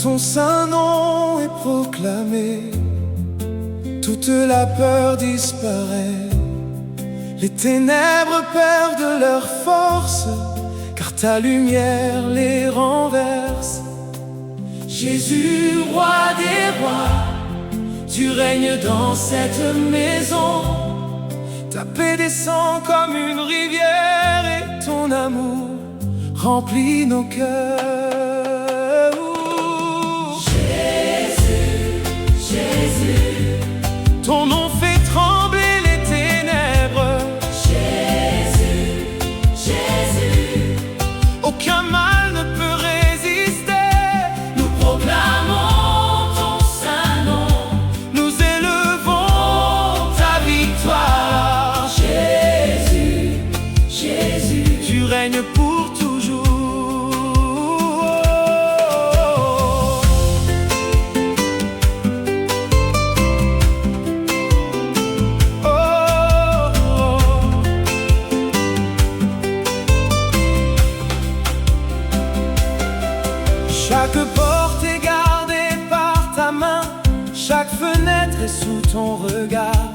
ton saint nom est proclamé, toute la peur disparaît. Les ténèbres perdent leur force, car ta lumière les renverse. Jésus, roi des rois, tu règnes dans cette maison. Ta paix descend comme une rivière et ton amour remplit nos cœurs. Jésus, Jésus, ton nom fait trembler les ténèbres. Jésus, Jésus, Aucun mal ne peut résister. nous proclamons ton saint nom. Nous élevons ta victoire. Jésus, Jésus, Tu règnes pour toujours. Chaque porte est gardée par ta main, chaque fenêtre est sous ton regard.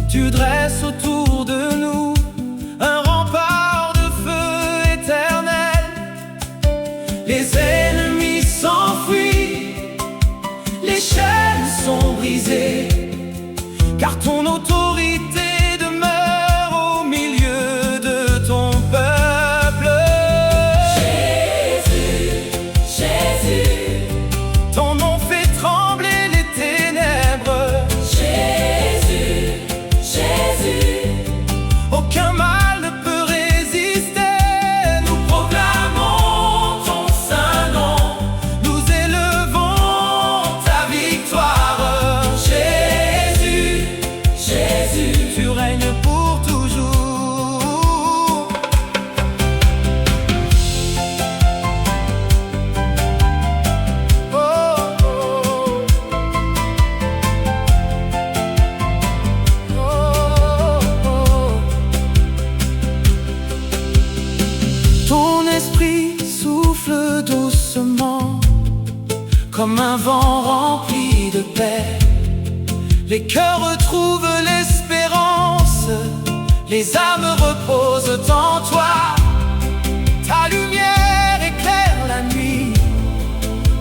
Tu dresses autour de nous un rempart de feu éternel. Les ennemis s'enfuient, les chaînes sont brisées, car ton autorité demeure au milieu de ton peuple. Jésus, Jésus, Ton nom fait trembler les ténèbres. Jésus, Jésus, Aucun mal ne peut résister. Nous proclamons ton saint nom. nous élevons ta victoire. Jésus, Jésus, Tu règnes pour toujours. Oh, oh. Oh, oh. Ton esprit souffle doucement, comme un vent rempli de paix. Les cœurs retrouvent l'espérance, les âmes reposent en toi. Ta lumière éclaire la nuit,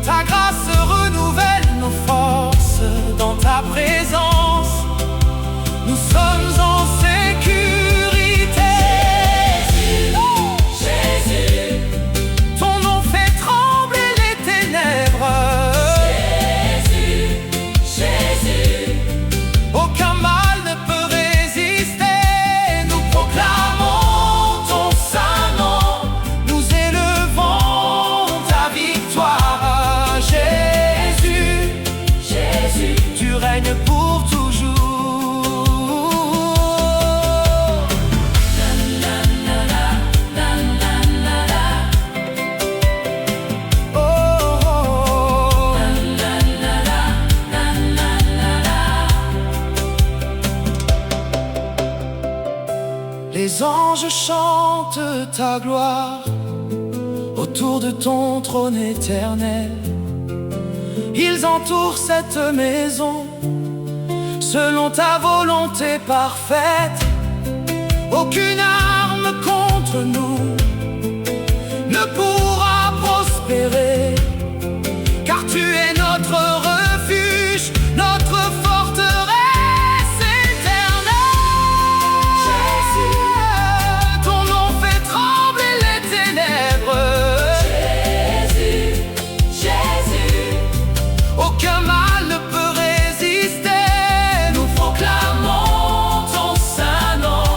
ta grâce renouvelle nos forces. Dans ta présence, nous sommes en sécurité. Jésus, Ton nom fait trembler les ténèbres. Jésus, Jésus, Aucun mal ne peut résister. Nous proclamons ton saint nom. nous élevons ta victoire. Jésus, Jésus, tu règnes pour toujours. Oh, oh, oh. Les anges chantent ta gloire autour de ton trône éternel. Ils entourent cette maison selon ta volonté parfaite. Aucune arme contre nous ne pourra prospérer, car tu es notre refuge, notre forteresse éternelle. Ton nom fait trembler les ténèbres. Jésus, Jésus, Aucun mal ne peut résister. nous proclamons ton saint nom.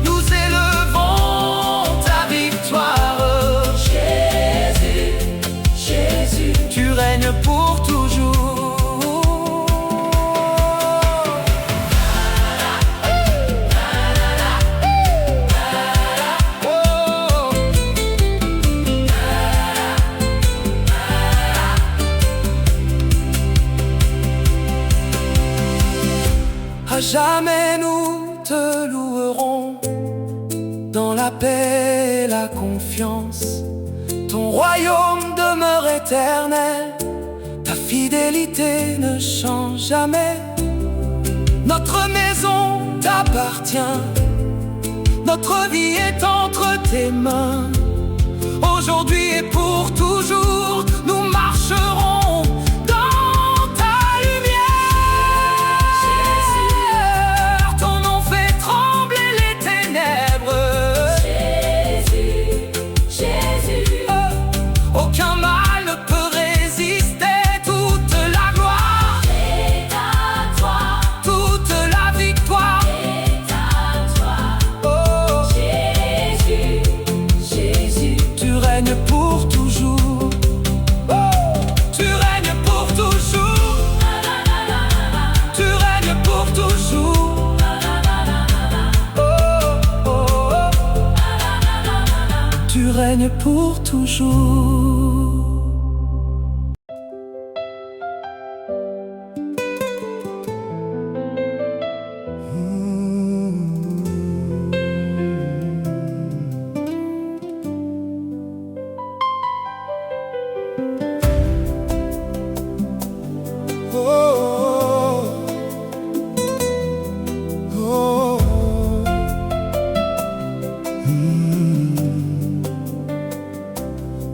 Nous élevons ta victoire. Jésus, Jésus, Tu règnes pour toujours. Oh. À jamais nous te louerons dans la paix et la confiance. Ton Ton royaume demeure éternel, ta fidélité ne change jamais. Notre maison t'appartient, notre vie est entre tes mains. Aujourd'hui et pour toujours, nous marcherons dans ta lumière. Jésus, ton nom fait trembler les ténèbres. Jésus, Jésus, Aucun mal ne peut résister. Toute la gloire est à toi, toute la victoire. est à toi. Oh, Jésus, Jésus, tu règnes pour toujours. Oh, tu règnes pour toujours. Tu règnes pour toujours. Oh, oh, oh. Tu règnes pour toujours.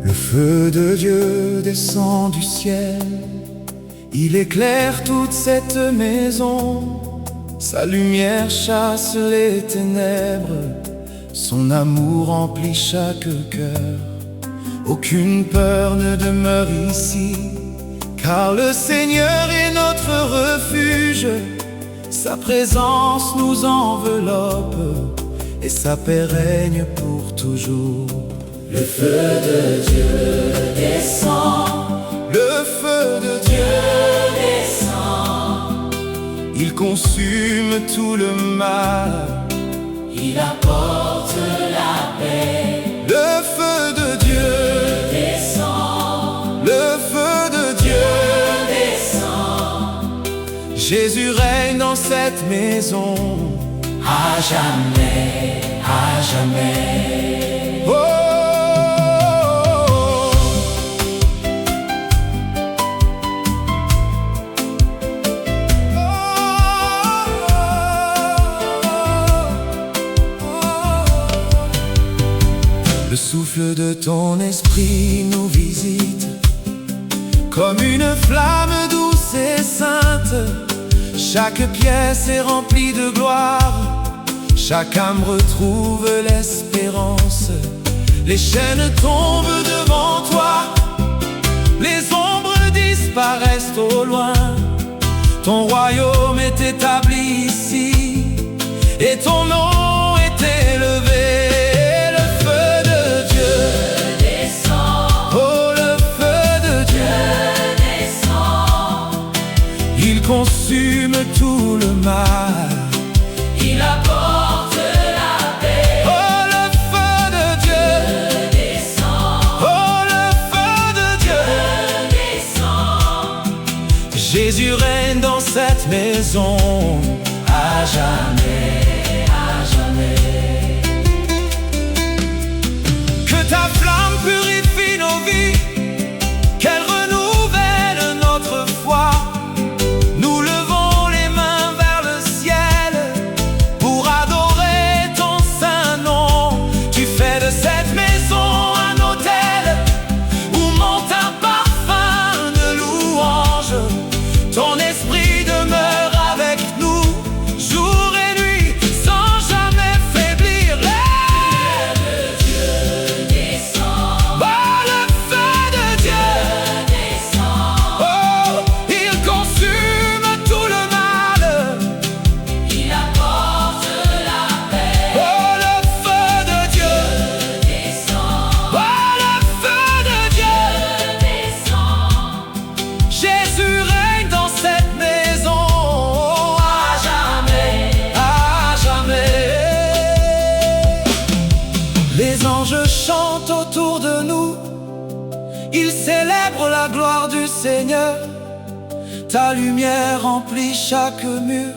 Le feu de Dieu descend du ciel, il éclaire toute cette maison. Sa lumière chasse les ténèbres, son amour remplit chaque cœur. Aucune peur ne demeure ici, car le Seigneur est notre refuge. Sa présence nous enveloppe et sa paix règne pour toujours. le feu de Dieu descend, Le feu de Dieu, descend, il consume tout le mal. il apporte la paix. Le feu de Dieu, Descend, le feu de Dieu, descend, Jésus règne dans cette maison. à jamais, à jamais. Oh, oh, Le souffle de ton esprit nous visite, comme une flamme douce et sainte. Chaque pièce est remplie de gloire, chaque âme retrouve l'espérance. Les chaînes tombent devant toi, les ombres disparaissent au loin. Ton royaume est établi ici, et ton nom est élevé. Le feu de Dieu Descend, oh le feu de Dieu, descend, il consume tout le mal. il apporte la paix. Oh le feu de Dieu, Descend, oh le feu de Dieu, descend, Jésus règne dans cette maison. à jamais, à jamais. Que ta flamme purifie nos vies, qu'elle renouvelle notre foi. Nous levons les mains vers le ciel pour adorer ton saint nom. Tu fais de cette maison un autel où monte un parfum de louange. Ton esprit demeure avec nous, jour et nuit, sans jamais faiblir. Descend, Oh, le feu de Dieu, descend, oh, il consume tout le mal. il apporte la paix. Oh, le feu de Dieu, Descend, oh, le feu de Dieu, descend, Jésus règne dans cette maison. À jamais, à jamais. Les anges chantent autour de nous, ils célèbrent la gloire du Seigneur. Ta lumière remplit chaque mur,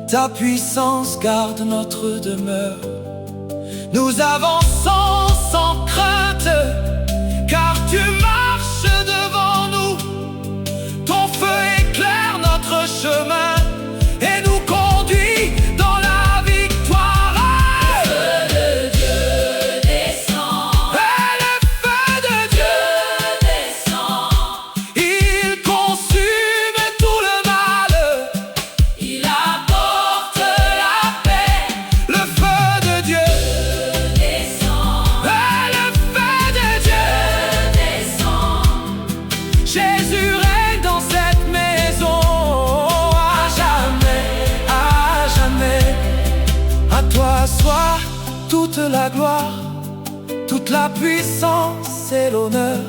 ta puissance garde notre demeure. Nous avançons sans crainte, toute la gloire, toute la puissance et l'honneur.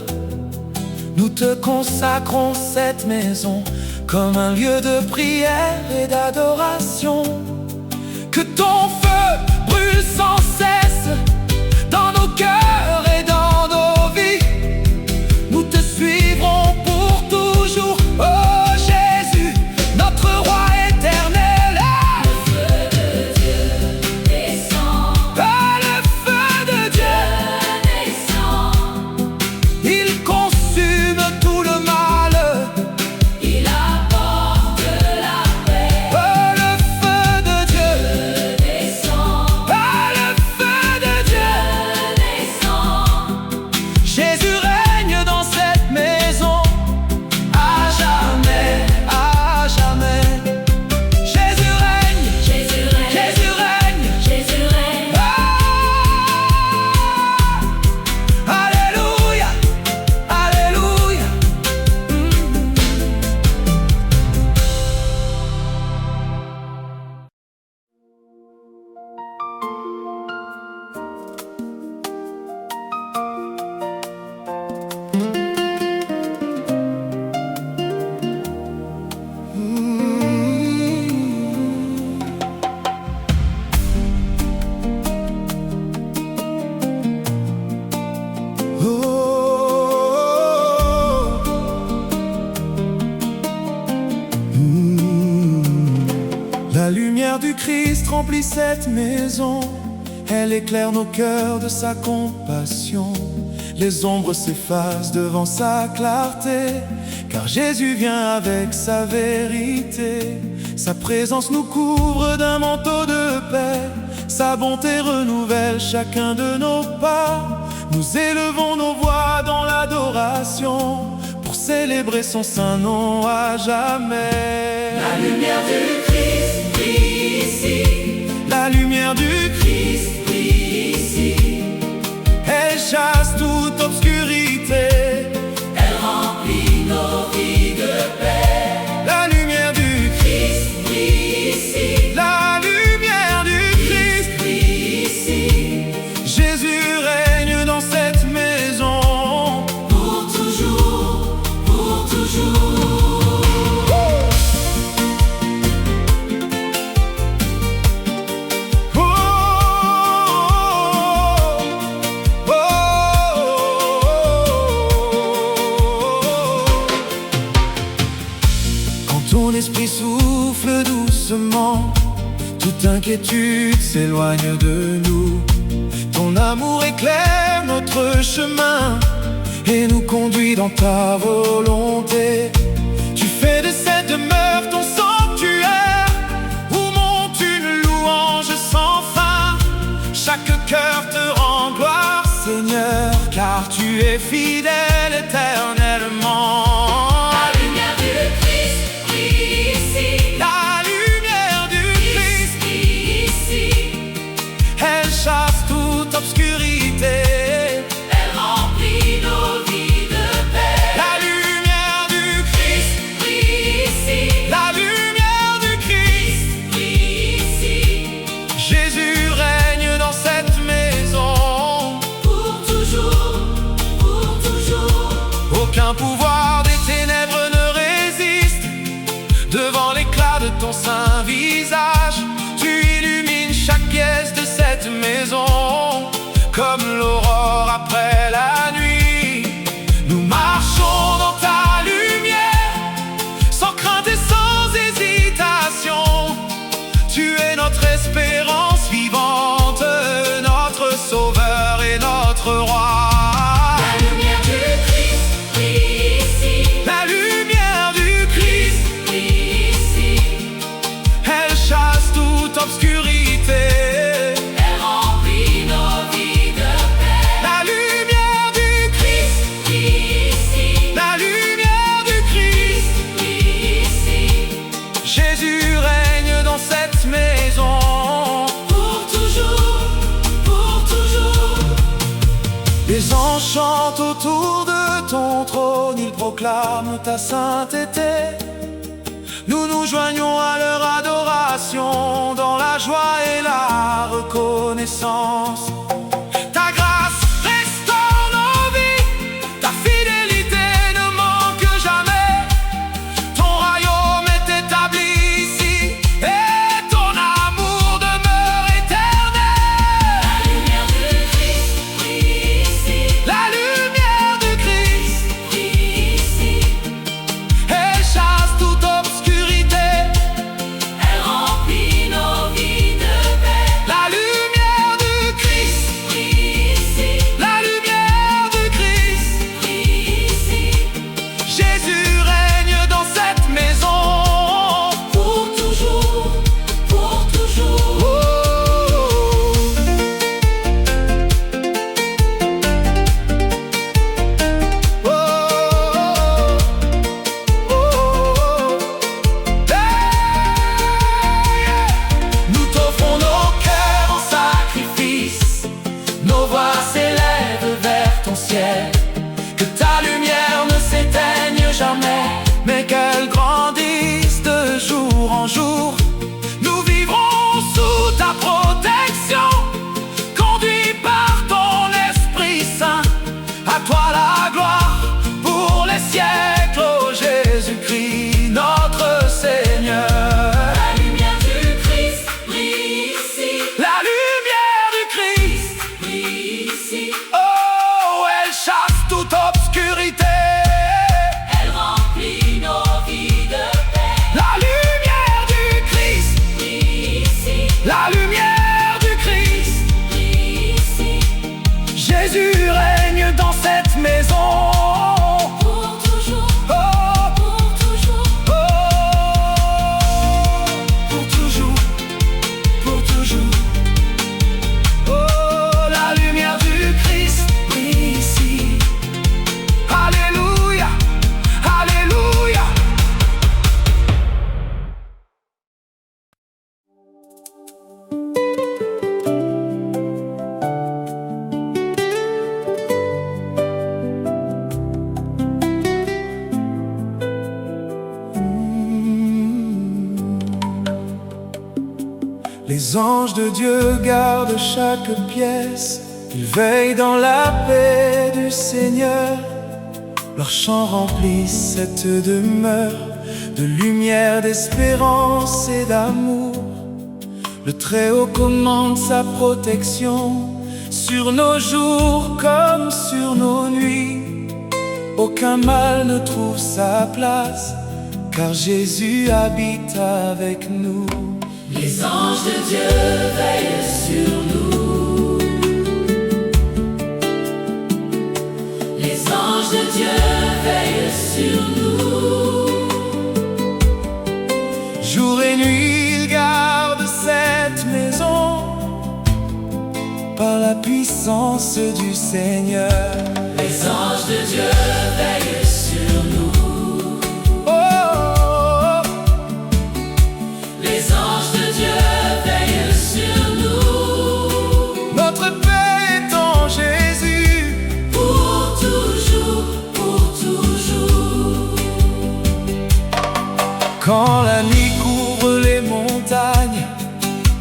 Nous te consacrons cette maison comme un lieu de prière et d'adoration. Que ton feu brûle sans cesse dans nos cœurs et dans nos vies. Nous te suivrons pour toujours, oh Jésus, notre roi éternel. Le feu de Dieu descend. Le feu de Dieu Descend. il consume tout le mal. Il apporte la paix. Le feu de Dieu Descend. le feu de Dieu. Descend. Jésus règne dans cette maison à jamais, à jamais. Jésus règne, Jésus règne. Jésus règne. Jésus règne. Alléluia, alléluia. La lumière du Christ remplit cette maison. Elle éclaire nos cœurs de sa compassion. Les ombres s'effacent devant sa clarté, car Jésus vient avec sa vérité. Sa présence nous couvre d'un manteau de paix. Sa bonté renouvelle chacun de nos pas. Nous élevons nos voix dans l'adoration pour célébrer son saint nom à jamais. La lumière du Christ brille ici. La lumière du Christ, Christ brille ici. elle chasse toute obscurité. Elle remplit nos vies de paix. La lumière du Christ, Christ brille ici. la lumière du Christ. Brille ici. Jésus règne dans cette maison. Pour toujours. Pour toujours. Oh, oh, oh, oh. Quand ton esprit souffle doucement, toute inquiétude s'éloigne de nous. Ton amour éclaire notre chemin et nous conduit dans ta volonté. Tu fais de cette demeure ton sanctuaire où monte une louange sans fin. Chaque cœur te rend gloire, Seigneur, car tu es fidèle éternellement. La lumière du Christ brille ici. La lumière du Christ, Brille ici. elle chasse toute obscurité. Elle remplit nos vies de paix. La lumière du Christ, Brille ici. la lumière du Christ. Brille ici. Jésus règne dans cette maison. Pour toujours. Pour toujours. Aucun pouvoir des ténèbres ne résiste devant l'éclat de ton saint visage. Tu illumines chaque pièce de cette maison comme l'aurore après la nuit. Nous marchons dans ta lumière sans crainte et sans hésitation. Tu es notre espérance vivante, notre sauveur et notre roi. La lumière du Christ brille ici. La lumière du Christ, Brille ici. elle chasse toute obscurité. Elle remplit nos vies de paix. La lumière du Christ, Brille ici. la lumière du Christ. Brille ici. Jésus règne dans cette maison. Pour toujours. Pour toujours. Les anges chantent autour de ton trône, ils proclament ta sainteté. Nous nous joignons à leur adoration dans la joie et la reconnaissance. Ta grâce restaure nos vies, ta fidélité ne manque jamais. Ton royaume est établi ici et ton amour demeure éternel. La lumière du Christ brille ici. La lumière du Christ Brille ici. elle chasse toute obscurité. Elle remplit nos vies de paix. La lumière du Christ, Brille ici. la lumière du Christ. Brille ici. Jésus règne dans cette maison. Pour toujours. Pour toujours. Oh. Oh. Oh. Hey. Nous t'offrons nos cœurs en sacrifice. Nos voix s'élèvent vers ton ciel. Que ta lumière ne s'éteigne jamais, mais qu'elle grandisse de jour en jour. Nous vivrons sous ta protection, conduits par ton Esprit Saint. À toi la gloire pour les siècles, ô Jésus-Christ, notre Seigneur. La lumière du Christ brille ici. La lumière du Christ, Brille ici. oh, elle chasse toute obscurité. Elle remplit nos vies de paix. La lumière du Christ, Brille ici. la lumière du Christ. Brille ici. Jésus règne dans cette maison. Pour toujours. Oh, Pour toujours. oh, pour toujours, pour toujours. Oh, la lumière du Christ brille ici. Alléluia, alléluia. Les anges de Dieu gardent chaque pièce. Ils veillent dans la paix du Seigneur. Leurs chants remplissent cette demeure de lumière, d'espérance et d'amour. Le Très-Haut commande sa protection sur nos jours comme sur nos nuits. Aucun mal ne trouve sa place, car Jésus habite avec nous. Les anges de Dieu veillent sur nous. Les anges de Dieu veillent sur nous. Jour et nuit, il garde cette maison par la puissance du Seigneur. Les anges de Dieu veillent sur nous. Oh, oh, Les anges de Dieu veillent sur nous. oh. Notre paix est en Jésus. Pour toujours, pour toujours. Quand la nuit couvre les montagnes,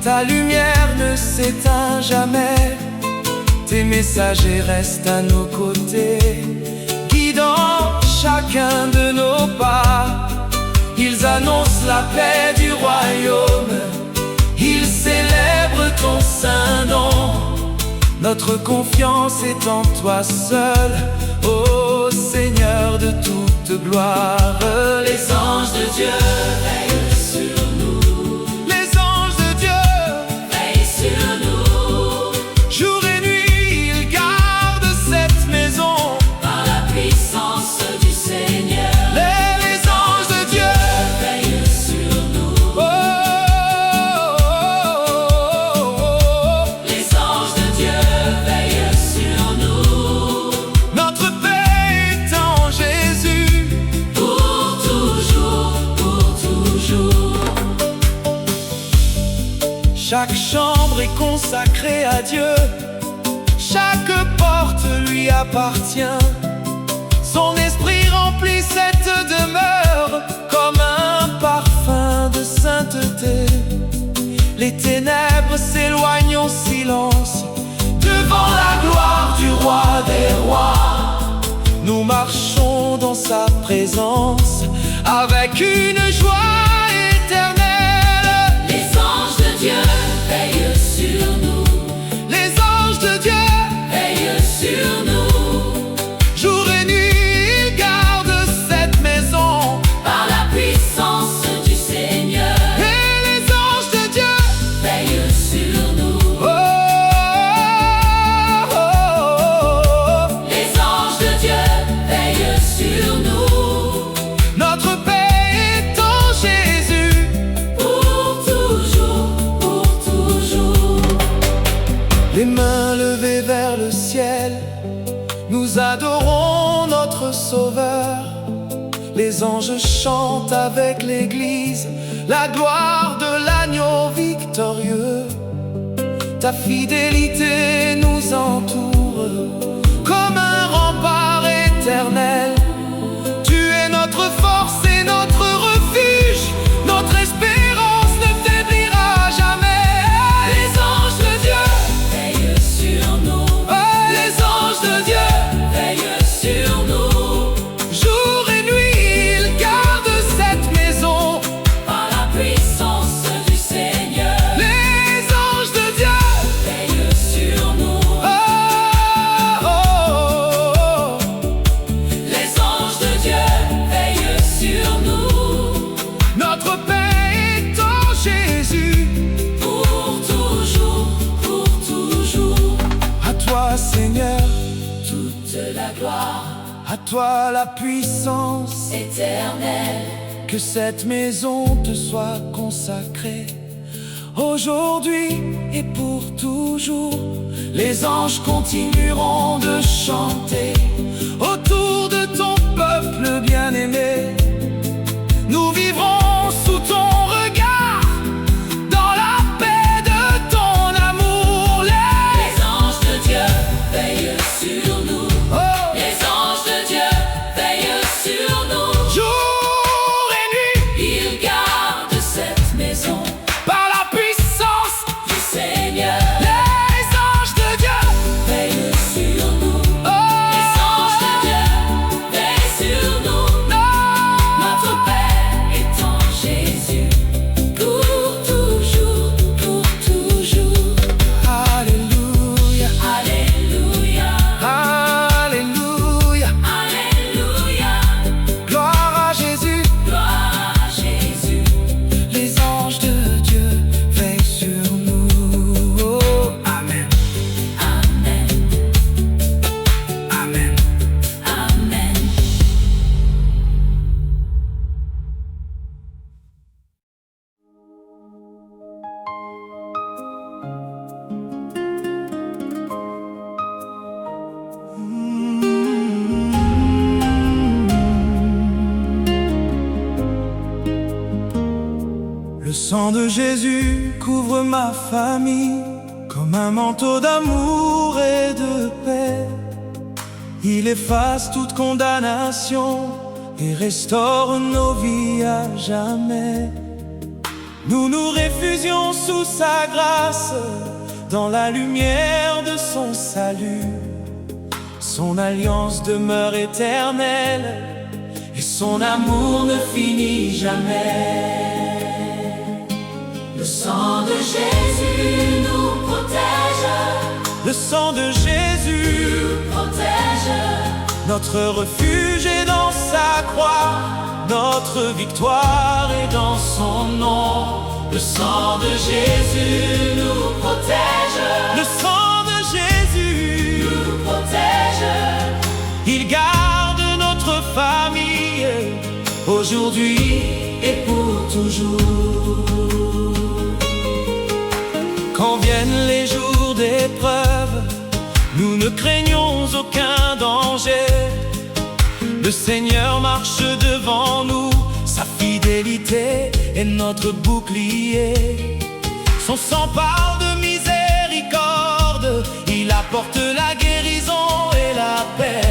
ta lumière ne s'éteint jamais. Tes messagers restent à nos côtés, guidant chacun de nos pas. Ils annoncent la paix du royaume, ils célèbrent ton saint nom. Notre confiance est en toi seul, ô Seigneur de toute gloire. Les anges de Dieu veillent sur nous. Les anges de Dieu, Veillent sur nous. jour et nuit, ils gardent cette maison. Par la puissance du Seigneur. Les anges de Dieu, Veillent sur nous. oh, oh, oh, oh. Les anges de Dieu veillent sur nous. Notre paix est en Jésus. Pour toujours, pour toujours. Chaque chambre est consacrée à Dieu, chaque porte lui appartient. Son esprit remplit cette demeure comme un parfum liberté. Les ténèbres s'éloignent en silence devant la gloire du roi des rois. Nous marchons dans sa présence avec une joie éternelle. Les anges de Dieu veillent sur nous. Les anges de Dieu Veillent sur nous. jour et nuit, ils gardent cette maison Par la puissance du Seigneur. et les anges de Dieu. Veillent sur nous. Oh, oh, oh, oh. Les anges de Dieu veillent sur nous. Notre paix est en Jésus. Pour toujours, pour toujours. Les mains levées vers le ciel, nous adorons notre Sauveur. Les anges chantent avec l'Église la gloire de l'agneau victorieux. Ta fidélité nous entoure comme un rempart éternel. Tu es notre force et notre refuge. Notre espérance ne faiblira jamais. Les anges de Dieu, Veillent sur nous. oh, les anges de Dieu, Veillent sur nous. jour et nuit, ils gardent cette maison. Par la puissance du Seigneur. Les anges de Dieu, Veillent sur nous. oh, oh, oh, oh. Les anges de Dieu veillent sur nous. Notre paix est en Jésus. Pour toujours, pour toujours. À toi, Seigneur, Toute la gloire à toi la puissance. éternelle. Que cette maison te soit consacrée aujourd'hui et pour toujours. Les anges continueront de chanter autour de ton peuple bien-aimé. Nous vivrons sous ton regard, dans la paix de ton amour. Les anges de Dieu veillent sur nous. Oh, Les anges de Dieu veillent sur nous. jour et nuit, Ils gardent cette maison. par la puissance, Du Seigneur. les anges de Dieu. Veillent sur nous. Oh, Les anges de Dieu veillent sur nous. Notre Père est en Jésus. Pour toujours, pour toujours. Alléluia, Alléluia. Alléluia, Alléluia. gloire à Jésus. Gloire à Jésus. Les anges de Dieu veillent sur nous. Oh, amen, Amen. amen. Amen. Le sang de Jésus couvre ma famille comme un manteau d'amour et de paix. Il efface toute condamnation et restaure nos vies à jamais. Nous nous réfugions sous sa grâce, dans la lumière de son salut. Son alliance demeure éternelle et son amour ne finit jamais. Le sang de Jésus nous protège. Le sang de Jésus, Nous protège. notre refuge est dans sa croix. Notre victoire est dans son nom. Le sang de Jésus nous protège. Le sang de Jésus, Nous protège. il garde notre famille aujourd'hui et pour toujours. Quand viennent les jours d'épreuve, nous ne craignons aucun danger. Le Seigneur marche devant nous, sa fidélité est notre bouclier. Son sang parle de miséricorde, il apporte la guérison et la paix.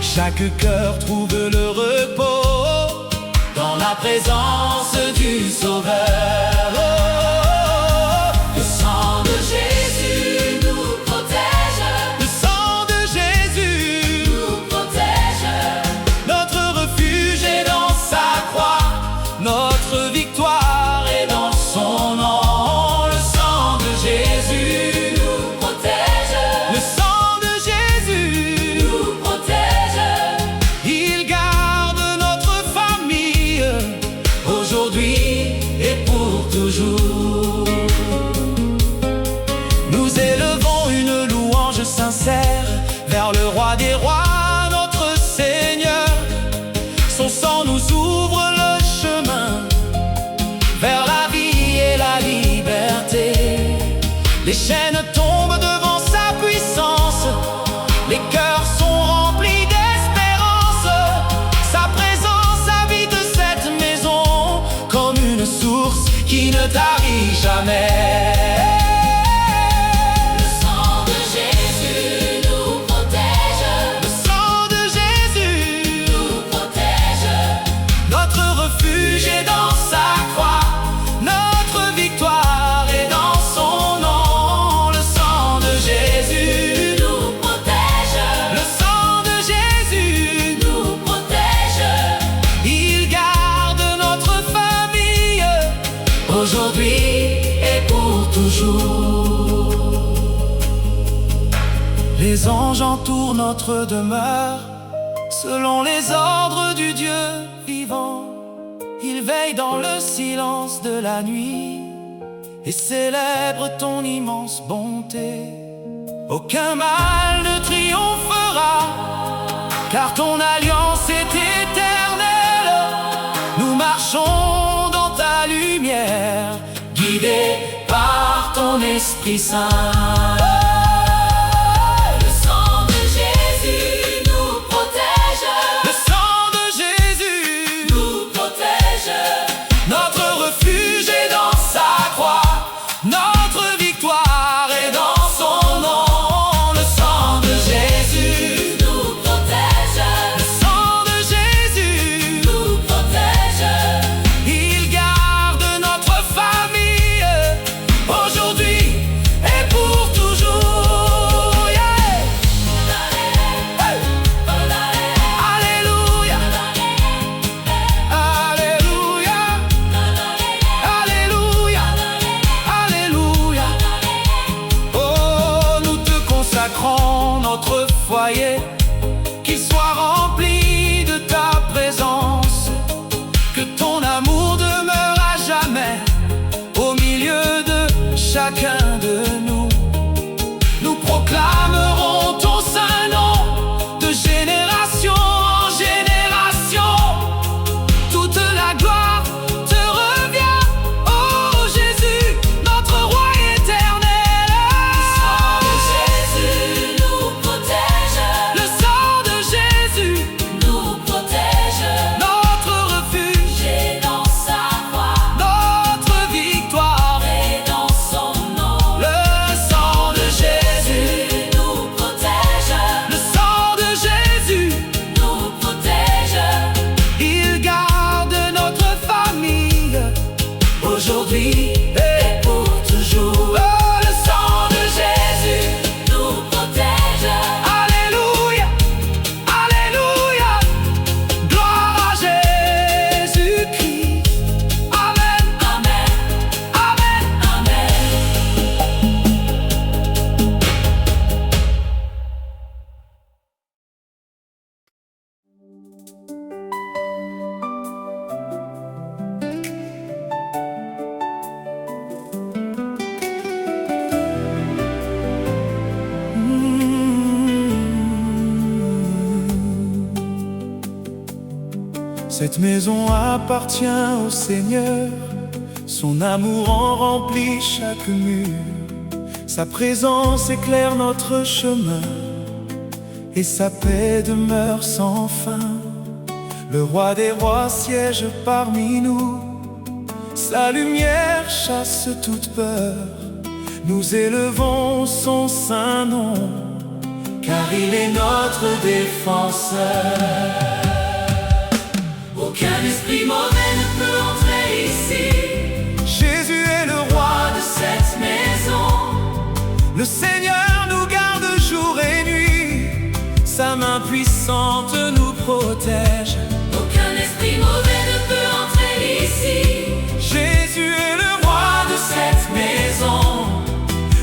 Chaque cœur trouve le repos dans la la présence du Sauveur. Le sang de Jésus nous protège. Le sang de Jésus nous protège. Notre refuge est dans sa croix, notre victoire est dans son nom. Le sang de Jésus nous protège. Le sang de Jésus nous protège. Il garde notre famille aujourd'hui et pour toujours. Nous élevons une louange sincère vers le roi des rois, notre Seigneur. Son sang nous ouvre le chemin vers la vie et la liberté. Les chaînes tombent devant sa puissance, les cœurs sont remplis d'espérance. Sa présence habite cette maison comme une source qui ne tarit jamais. Le sang de Jésus nous protège. Le sang de Jésus nous protège. notre refuge est dans sa croix, notre victoire est dans son nom. Le sang de Jésus nous protège. Le sang de Jésus nous protège. il garde notre famille aujourd'hui et pour toujours. Les anges entourent notre demeure selon les ordres du Dieu vivant. Ils veillent dans le silence de la nuit et célèbrent ton immense bonté. Aucun mal ne triomphera, car ton alliance est éternelle. Nous marchons dans ta lumière, guidés par ton Esprit Saint. Le sang de Jésus nous protège. Le sang de Jésus nous protège. notre refuge est dans sa croix, notre victoire est dans son nom. Le sang de Jésus nous protège. Le sang de Jésus nous protège. il garde notre famille aujourd'hui et pour toujours. Yeah. Hey. Alléluia, Alléluia, Alléluia, Alléluia. Oh, nous te consacrons notre foyer, qu'il soit rempli de ta présence, que ton amour demeure à jamais au milieu de chacun de nous. Nous proclamerons ton saint nom de génération en génération. Toute la gloire te revient, ô Jésus, notre roi éternel. Jésus nous protège. Le sang de Jésus nous protège. notre refuge, Et dans sa croix. notre victoire Et dans son nom. le sang de Jésus nous protège. le sang de Jésus nous protège. il garde notre famille aujourd'hui et pour toujours. Oh, le sang de Jésus nous protège. Alléluia, Alléluia, gloire à Jésus-Christ. Amen, Amen. Amen. Amen. Cette maison appartient au Seigneur, son amour en remplit chaque mur. Sa présence éclaire notre chemin et sa paix demeure sans fin. Le roi des rois siège parmi nous, sa lumière chasse toute peur. Nous élevons son saint nom, car il est notre défenseur. Aucun esprit mauvais ne peut entrer ici. Jésus est le roi De cette maison, Le Seigneur nous garde jour et nuit. Sa main puissante nous protège. aucun esprit mauvais ne peut entrer ici. Jésus est le roi de cette maison.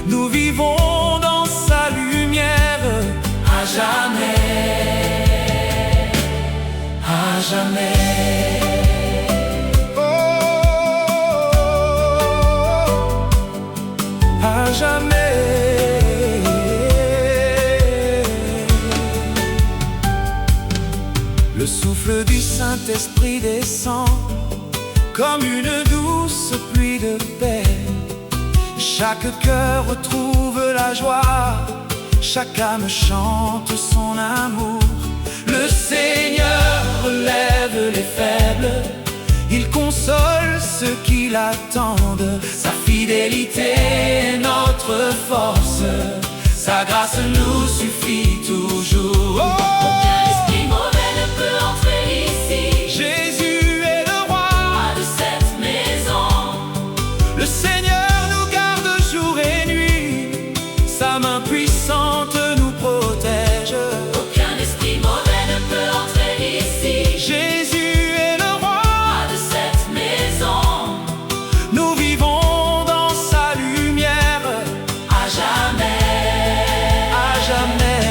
Nous vivons dans sa lumière À jamais, à jamais. Oh, à jamais. Le souffle du Saint-Esprit descend comme une douce pluie de paix. Chaque cœur retrouve la joie, chaque âme chante son amour. Le Seigneur relève les faibles, il console ceux qui l'attendent. Sa fidélité est notre force, sa grâce nous suffit toujours. aucun esprit mauvais ne peut entrer ici. Jésus est le roi De cette maison, Le Seigneur nous garde jour et nuit, sa main puissante nous protège. aucun esprit mauvais ne peut entrer ici. Jésus est le roi, De cette maison, nous vivons dans sa lumière à jamais, à jamais.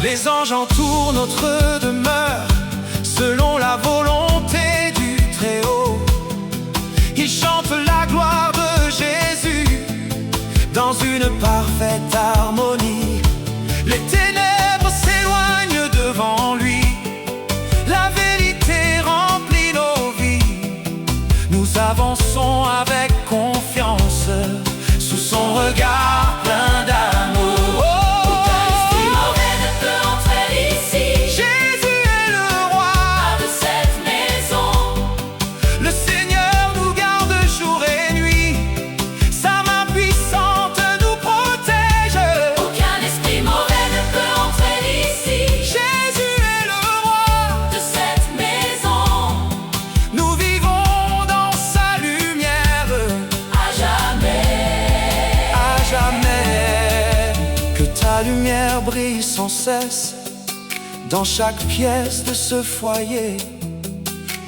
Les anges entourent notre demeure selon la volonté du Très-Haut. Ils chantent la gloire de Jésus dans une parfaite harmonie. Les ténèbres s'éloignent devant lui, la vérité remplit nos vies. Nous avançons avec confiance sous son regard plein d'amour. aucun esprit mauvais ne peut entrer ici. Jésus est le roi, De cette maison, le Seigneur nous garde jour et nuit, sa main puissante nous protège. aucun esprit mauvais ne peut entrer ici. Jésus est le roi, De cette maison, nous vivons dans sa lumière à jamais, à jamais. Que ta lumière brille sans cesse dans chaque pièce de ce foyer.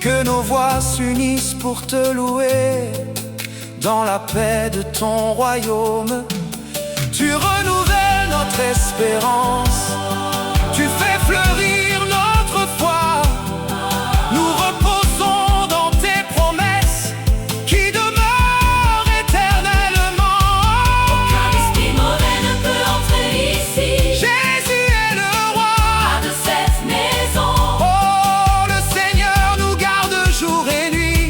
Que nos voix s'unissent pour te louer dans la paix de ton royaume. Tu renouvelles notre espérance, tu fais fleurir notre foi. Nous reposons dans tes promesses qui demeurent éternellement. aucun esprit mauvais ne peut entrer ici. Jésus est le roi, De cette maison, oh, le Seigneur nous garde jour et nuit,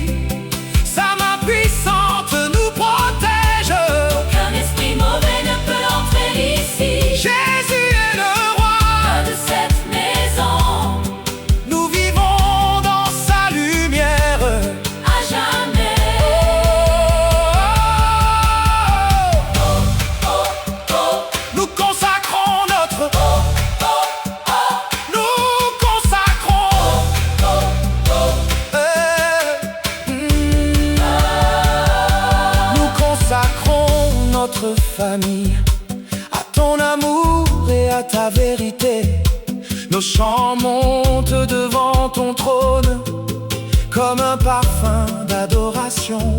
sa main puissante nous protège. aucun esprit mauvais ne peut entrer ici. Jésus est le roi, De cette maison, nous vivons dans sa lumière à jamais, Nous consacrons notre Nous consacrons Nous consacrons notre famille à ton amour et à ta vérité. Nos chants montent devant ton trône comme un parfum d'adoration.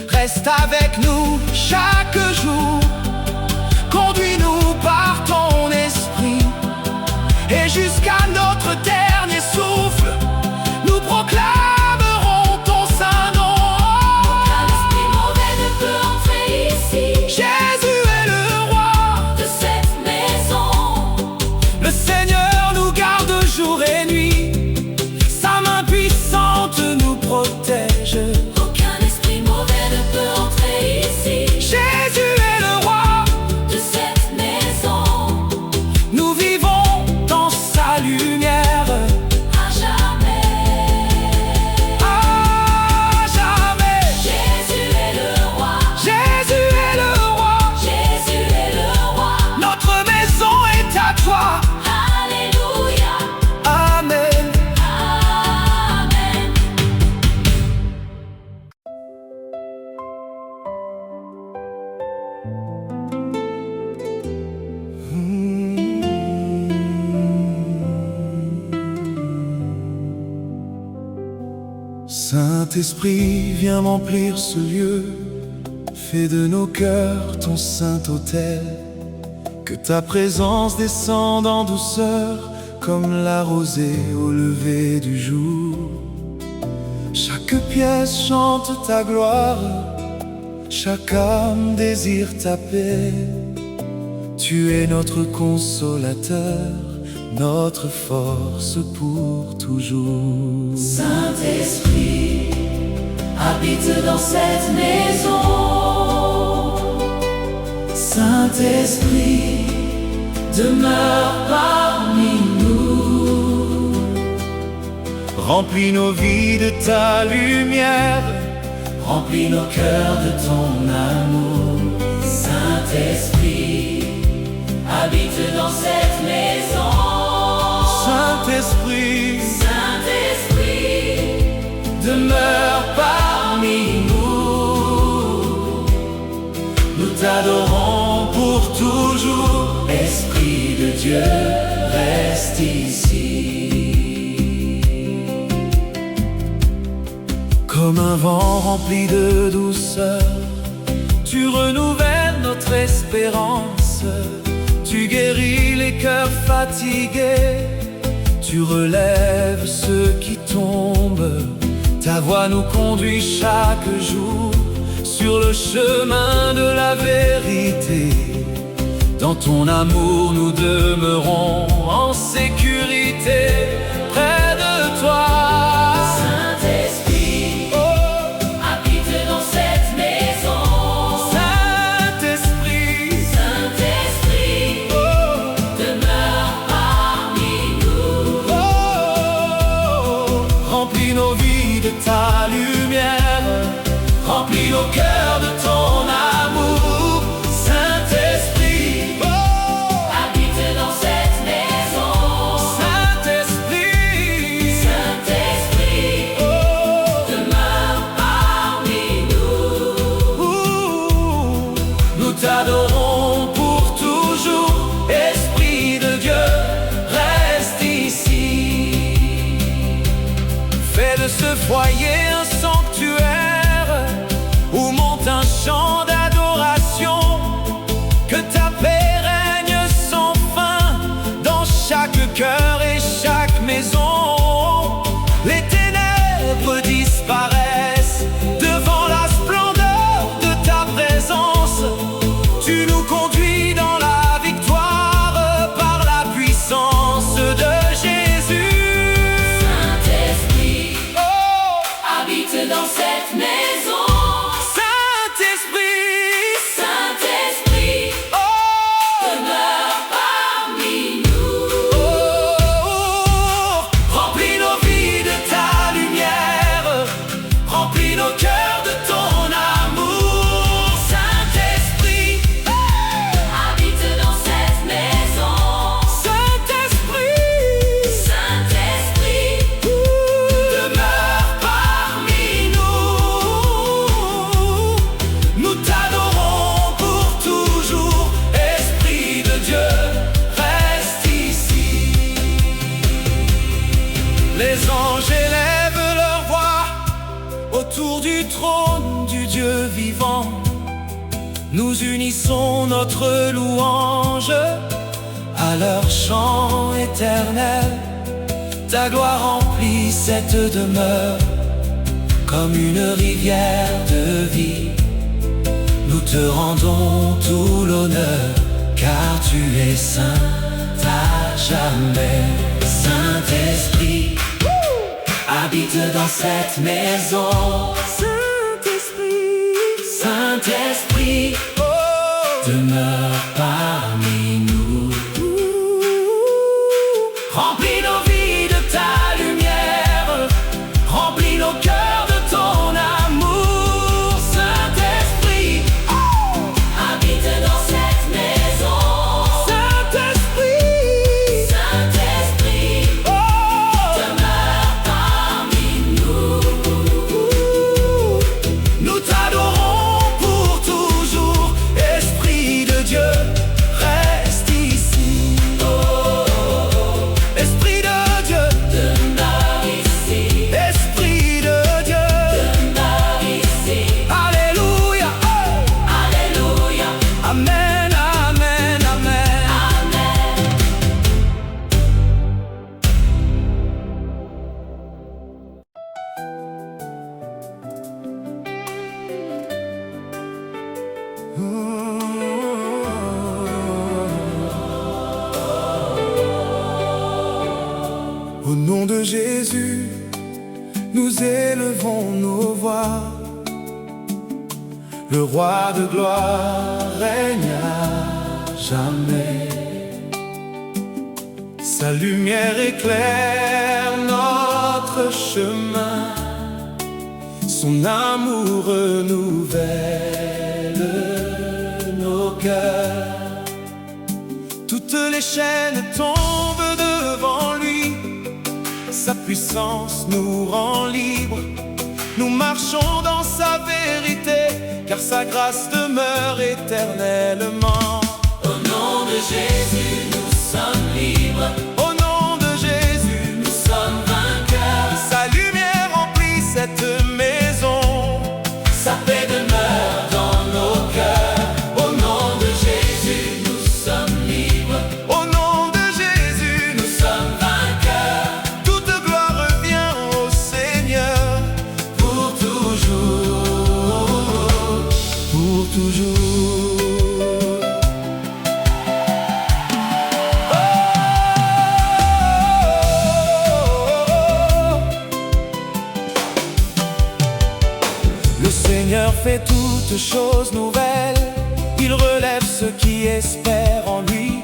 Reste avec nous chaque jour, conduis-nous par ton esprit, et jusqu'à notre dernier souffle, nous proclamerons ton saint nom. aucun esprit mauvais ne peut entrer ici. Jésus est le roi, De cette maison, le Seigneur nous garde jour et nuit, sa main puissante nous protège. aucun esprit mauvais ne peut entrer ici. Jésus est le Saint-Esprit, viens remplir ce lieu, fais de nos cœurs ton saint autel. Que ta présence descende en douceur, comme la rosée au lever du jour. Chaque pièce chante ta gloire, chaque âme désire ta paix. Tu es notre consolateur, notre force pour toujours. Saint-Esprit, habite dans cette maison. Saint-Esprit, demeure parmi nous. Remplis nos vies de ta lumière, Remplis nos cœurs de ton amour. Saint-Esprit, habite dans cette maison. Saint-Esprit, Saint-Esprit, demeure parmi nous. Nous t'adorons pour toujours. Esprit de Dieu, reste ici. Comme un vent rempli de douceur, tu renouvelles notre espérance. Tu guéris les cœurs fatigués, tu relèves ceux qui tombent. Ta voix nous conduit chaque jour sur le chemin de la vérité. Dans ton amour nous demeurons en sécurité près de toi. Saint-Esprit, habite dans cette maison. Saint-Esprit, Saint-Esprit, demeure parmi nous. remplis nos vies de ta lumière, remplis nos cœurs de ton amour. Saint-Esprit, Habite dans cette maison. Saint-Esprit, Saint-Esprit, demeure parmi nous. nous t'adorons pour toujours. Esprit de Dieu, reste ici. Fais de ce foyer un sanctuaire où monte un chant d'adoration. Que ta paix règne sans fin dans chaque cœur et chaque maison. Les ténèbres disparaissent devant la splendeur de ta présence. Tu nous conduis dans la victoire par la puissance de Jésus. Saint-Esprit, Oh, habite dans cette maison. Saint-Esprit, Saint-Esprit, oh, demeure parmi nous. oh, remplis nos vies de ta lumière, remplis nos cœurs de ton amour. Saint-Esprit, Habite dans cette maison. Saint-Esprit, Saint-Esprit, demeure parmi nous. Nous t'adorons pour toujours. Esprit de Dieu, reste ici. Les anges élèvent leur voix autour du trône du Dieu vivant. Nous unissons notre louange à leur chant éternel. Ta gloire remplit cette demeure comme une rivière de vie. Nous te rendons tout l'honneur, car tu es saint à jamais. Saint-Esprit, habite dans cette maison. Saint-Esprit, Saint-Esprit, demeure parmi nous. Remplis nos vies de ta lumière, remplis nos cœurs de ton amour. Saint-Esprit, habite dans cette maison. Saint-Esprit, Saint-Esprit, demeure parmi nous. nous t'adorons pour toujours. Esprit de Dieu, Jésus, nous élevons nos voix. Le roi de gloire règne à jamais. Sa lumière éclaire notre chemin. Son amour renouvelle nos cœurs. Toutes les chaînes tombent devant lui. Sa puissance nous rend libres. Nous marchons dans sa vérité, car sa grâce demeure éternellement. Au nom de Jésus, nous sommes libres. Au nom de Jésus, Nous sommes vainqueurs. sa lumière remplit cette maison. Sa paix demeure dans nos cœurs. Au nom de Jésus, nous sommes libres. Au nom de Jésus, Nous sommes vainqueurs. toute gloire revient au Seigneur. Pour toujours. Pour toujours. Le Seigneur fait toutes choses nouvelles. Il relève ceux qui espèrent en lui.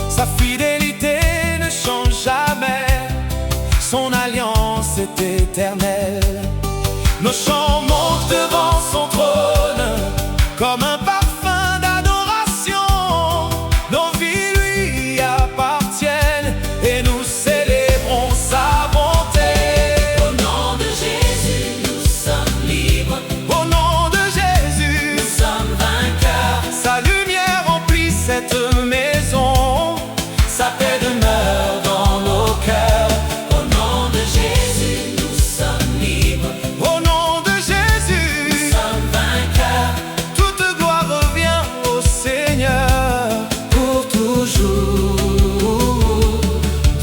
Sa fidélité ne change jamais. Son alliance est éternelle. Nos chants montent devant son trône comme un parfum d'adoration. Nos vies lui appartiennent et nous célébrons sa bonté. Au nom de Jésus, nous sommes libres. Au nom de Jésus, Nous sommes vainqueurs. sa lumière remplit cette maison. Sa paix demeure dans nos cœurs. Au nom de Jésus, nous sommes libres. Au nom de Jésus, Nous sommes vainqueurs. toute gloire revient au Seigneur. Pour toujours.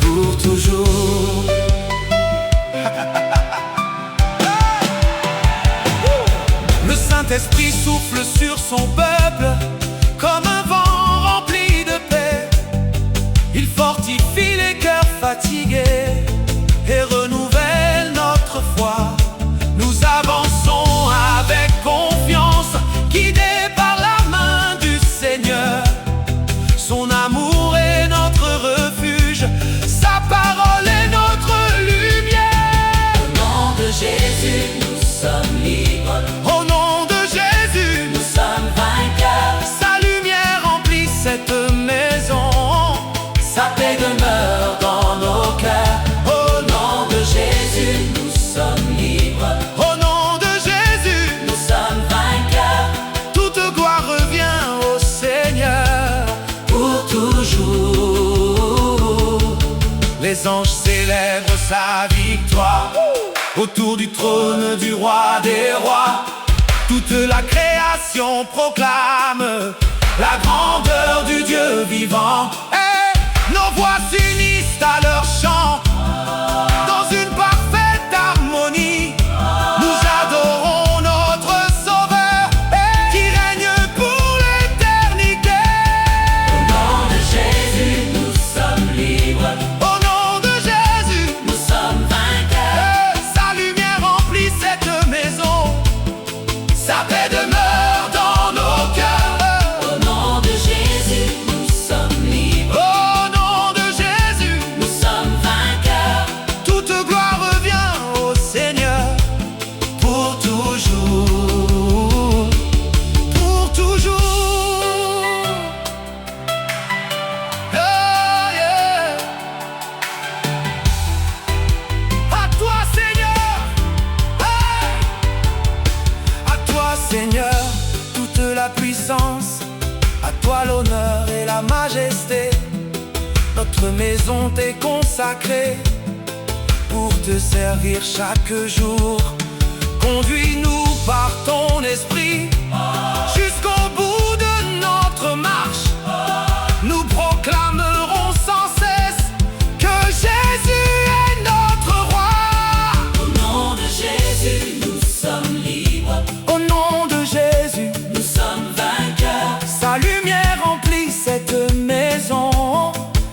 Pour toujours. Le Saint-Esprit souffle sur son peuple comme un vent rempli de paix. Il fortifie les cœurs fatigués et renouvelle notre foi. Nous avançons avec confiance, guidés par la main du Seigneur. Son amour est notre refuge, sa parole est notre lumière. Au nom de Jésus, nous sommes libres. Au nom de Jésus, Nous sommes vainqueurs. sa lumière remplit cette maison. Sa paix demeure dans nos cœurs. Au nom de Jésus, nous sommes libres. Au nom de Jésus, Nous sommes vainqueurs. toute gloire revient au Seigneur. Pour toujours. Les anges célèbrent sa victoire autour du trône du roi des rois. Toute la création proclame la grandeur du Dieu vivant. Et nos voix s'unissent à leur chant dans une parfaite harmonie. Nous adorons notre Sauveur qui règne pour l'éternité. Au nom de Jésus, nous sommes libres. Au nom de Jésus, Nous sommes vainqueurs. sa lumière remplit cette maison. Sa paix demeure dans nos cœurs. Au nom de Jésus, nous sommes libres. Au nom de Jésus, Nous sommes vainqueurs. toute gloire revient au Seigneur. Pour toujours. Pour toujours. Oh, yeah. À toi, Seigneur. Hey. À toi, Seigneur, toute la puissance. À toi l'honneur et la majesté. Notre maison t'est consacrée pour te servir chaque jour. Conduis-nous par ton esprit jusqu'au bout de notre marche. Nous proclamerons sans cesse que Jésus est notre roi. Au nom de Jésus, nous sommes libres. Au nom de Jésus, Nous sommes vainqueurs. sa lumière remplit cette maison.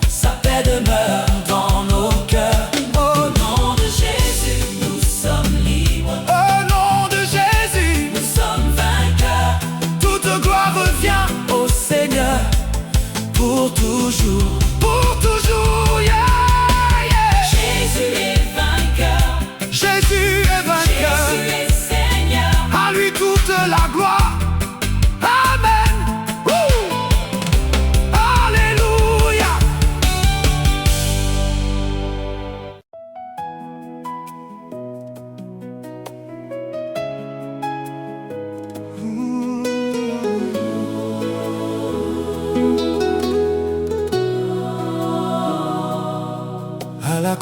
Sa paix demeure dans nos cœurs. Au nom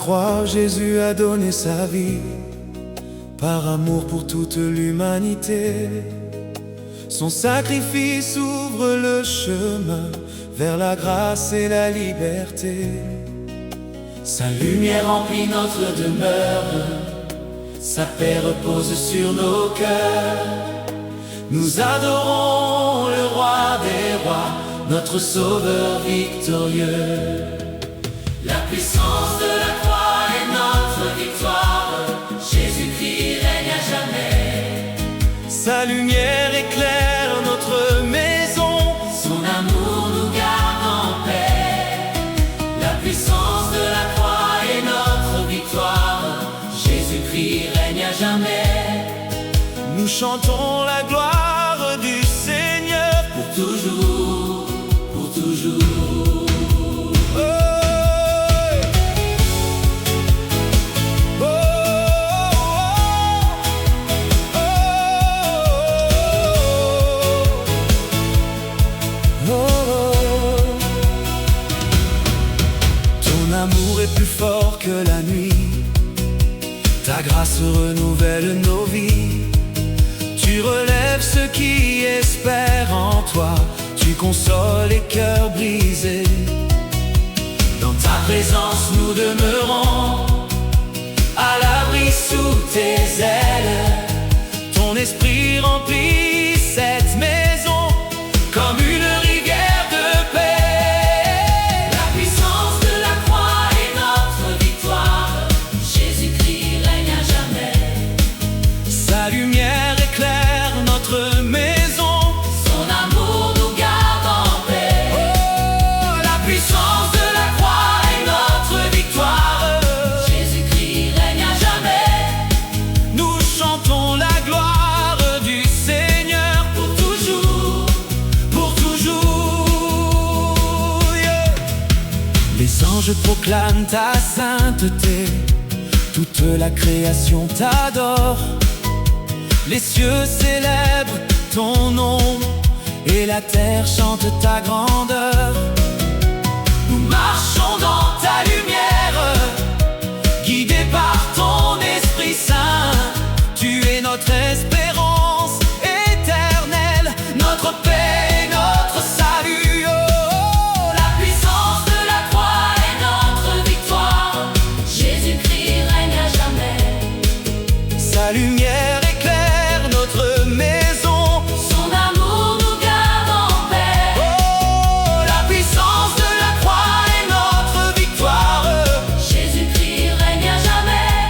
croix, Jésus a donné sa vie par amour pour toute l'humanité. Son sacrifice ouvre le chemin vers la grâce et la liberté. Sa lumière remplit notre demeure, sa paix repose sur nos cœurs. Nous adorons le roi des rois, notre sauveur victorieux. La puissance de la croix est notre victoire, Jésus-Christ règne à jamais. Sa lumière éclaire notre maison, son amour nous garde en paix. La puissance de la croix est notre victoire, Jésus-Christ règne à jamais. Nous chantons la gloire du Seigneur pour toujours, pour toujours. Ton amour est plus fort que la nuit, ta grâce renouvelle nos vies. Tu relèves ceux qui espèrent en toi, tu consoles les cœurs brisés. Dans ta présence nous demeurons, à l'abri sous tes ailes. Ton esprit remplit cette maison comme une rivière de paix. La puissance de la croix est notre victoire, Jésus-Christ règne à jamais. Sa lumière éclaire notre maison, son amour nous garde en paix. Oh, la puissance de la croix est notre victoire, Jésus-Christ règne à jamais. nous chantons la gloire du Seigneur pour toujours, pour toujours. Yeah. Les anges proclament ta sainteté, toute la création t'adore. Les cieux célèbrent ton nom et la terre chante ta grandeur. nous marchons dans ta lumière, Guidés par ton Esprit Saint, tu es notre espérance éternelle, notre paix et notre salut. Oh, la puissance de la croix est notre victoire, Jésus-Christ règne à jamais. sa lumière éclaire notre maison, Son amour nous garde en paix. oh, la puissance de la croix est notre victoire. Jésus-Christ règne à jamais.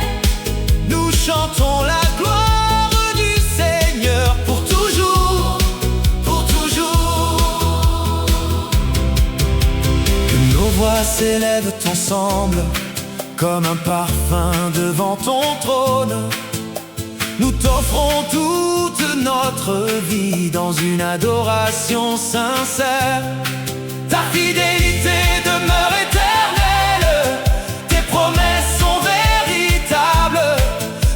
Nous chantons la gloire du Seigneur pour toujours, pour toujours. Que nos voix s'élèvent ensemble comme un parfum devant ton trône. Nous t'offrons toute notre vie dans une adoration sincère. Ta fidélité demeure éternelle, tes promesses sont véritables.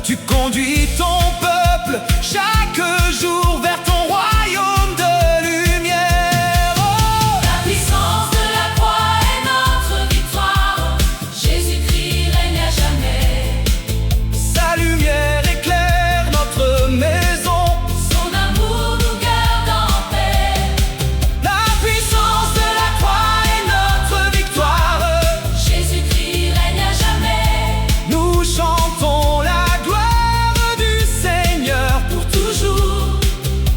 Tu conduis ton peuple chaque jour vers ton royaume de lumière. Oh, La puissance de la croix est notre victoire, Jésus-Christ règne à jamais. sa lumière éclaire notre maison, Son amour nous garde en paix. la puissance de la croix est notre victoire. Jésus-Christ règne à jamais. Nous chantons la gloire du Seigneur Pour toujours,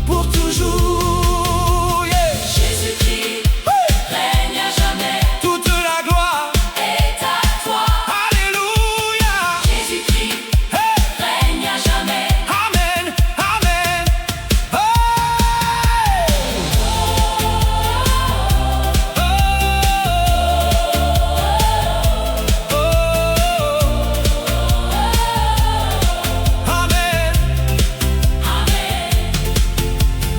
pour toujours. Yeah. Jésus-Christ règne à jamais. Toute la gloire, Est à toi, alléluia. Jésus-Christ Hey. règne à jamais. Amen, amen. Oh. Amen. Amen.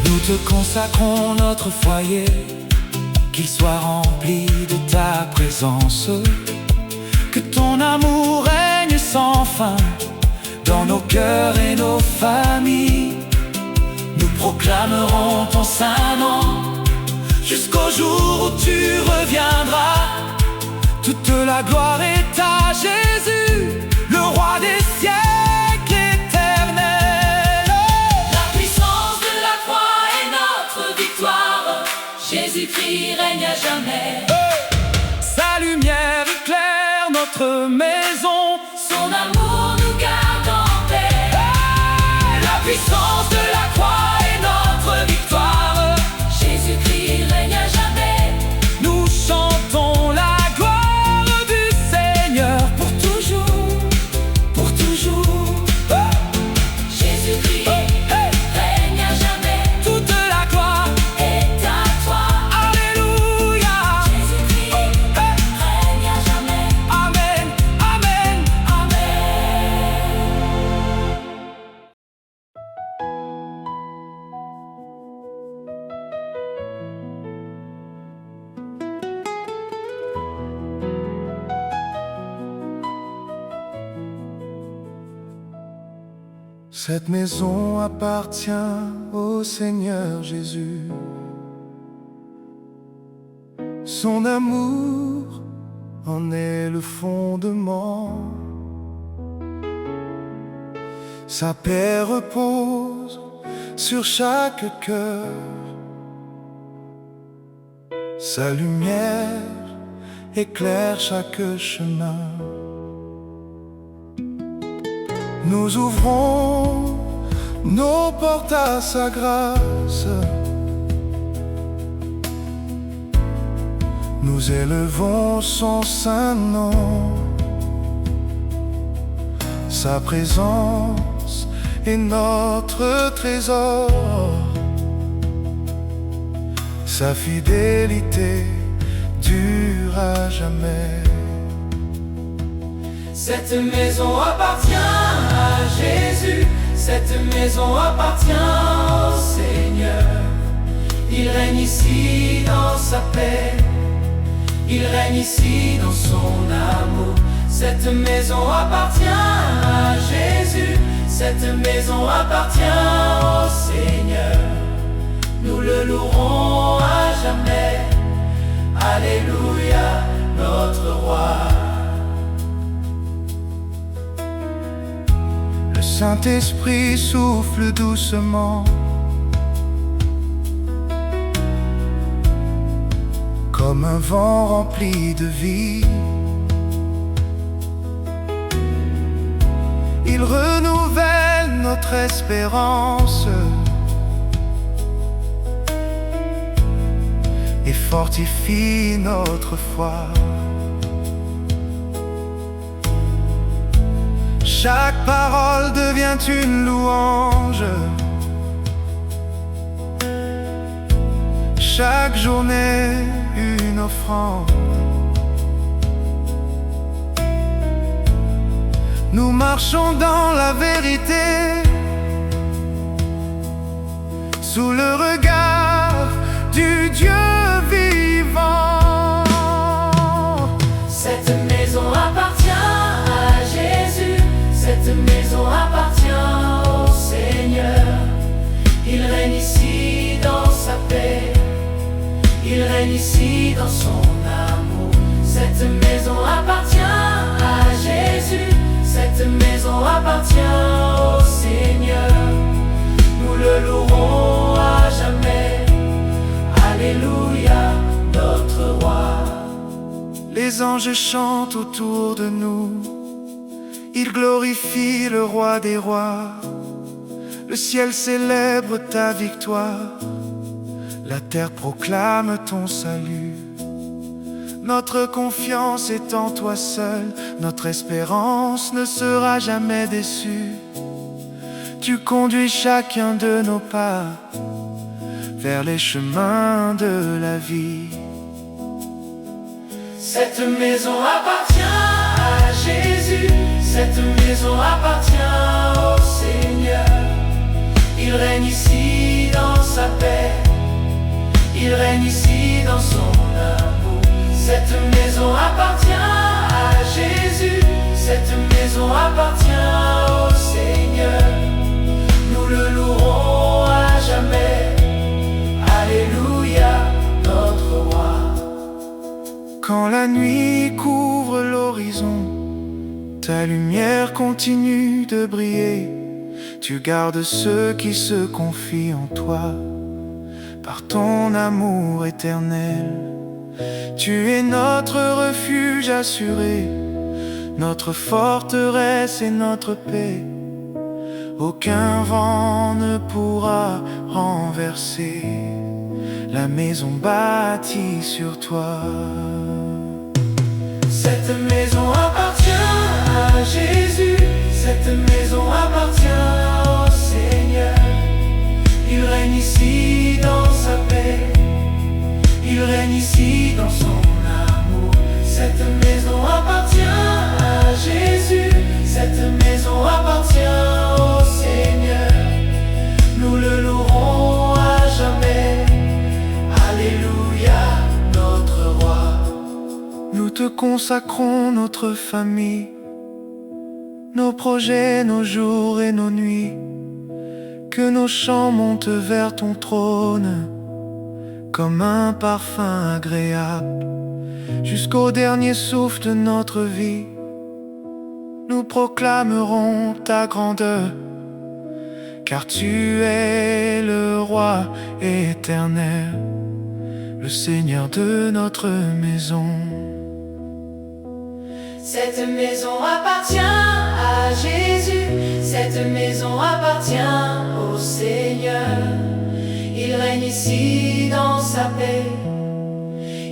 Nous te consacrons notre foyer, qu'il soit rempli de ta présence. Que ton amour règne sans fin dans nos cœurs et nos familles. Nous proclamerons ton saint nom jusqu'au jour où tu reviendras. toute la gloire est à Jésus, le roi des siècles éternels. La puissance de la croix est notre victoire. Jésus-Christ règne à jamais. Sa lumière éclaire notre maison, Son amour nous garde en paix. la puissance de la croix est notre victoire. Jésus-Christ règne à jamais. Nous chantons la gloire du Seigneur pour toujours, pour toujours. Jésus-Christ règne à jamais. Toute la gloire Est à toi. Alléluia. Jésus-Christ règne à jamais. Amen, amen. Cette maison appartient au Seigneur Jésus. Son amour en est le fondement. Sa paix repose sur chaque cœur. Sa lumière éclaire chaque chemin. Nous ouvrons nos portes à sa grâce. Nous élevons son saint nom. Sa présence est notre trésor. Sa fidélité dure à jamais. Cette maison appartient à Jésus. Cette maison appartient au Seigneur. Il règne ici dans sa paix. Il règne ici dans son amour. Cette maison appartient à Jésus. Cette maison appartient au Seigneur. Nous le louerons à jamais. Alléluia, notre roi. Le Saint-Esprit souffle doucement, comme un vent rempli de vie. Il renouvelle notre espérance et fortifie notre foi. Chaque parole devient une louange. Chaque journée une offrande. Nous marchons dans la vérité, sous le regard du Dieu vivant. Cette maison appartient à Jésus. Cette maison appartient au Seigneur. Il règne ici dans sa paix. Il règne ici dans son amour. Cette maison appartient à Jésus. Cette maison appartient au Seigneur. Nous le louerons à jamais. Alléluia, notre roi. Les anges chantent autour de nous. Ils glorifient le roi des rois. Le ciel célèbre ta victoire. La terre proclame ton salut. Notre confiance est en toi seul. Notre espérance ne sera jamais déçue. Tu conduis chacun de nos pas vers les chemins de la vie. Cette maison appartient à Jésus. Cette maison appartient au Seigneur. Il règne ici dans sa paix. Il règne ici dans son amour. Cette maison appartient à Jésus. Cette maison appartient au Seigneur. Nous le louerons à jamais. Alléluia, notre roi. Quand la nuit couvre l'horizon, ta lumière continue de briller. Tu gardes ceux qui se confient en toi par ton amour éternel. Tu es notre refuge assuré, notre forteresse et notre paix. Aucun vent ne pourra renverser la maison bâtie sur toi. Cette maison appartient à Jésus, cette maison appartient au Seigneur. Il règne ici dans sa paix, il règne ici dans son amour. Cette maison appartient à Jésus, cette maison appartient au Seigneur. Nous le louerons à jamais. Alléluia, notre roi. Nous te consacrons notre famille, nos projets, nos jours et nos nuits. Que nos chants montent vers ton trône comme un parfum agréable. Jusqu'au dernier souffle de notre vie, nous proclamerons ta grandeur, car tu es le roi éternel, le Seigneur de notre maison. Cette maison appartient à Jésus, cette maison appartient au Seigneur. Il règne ici dans sa paix,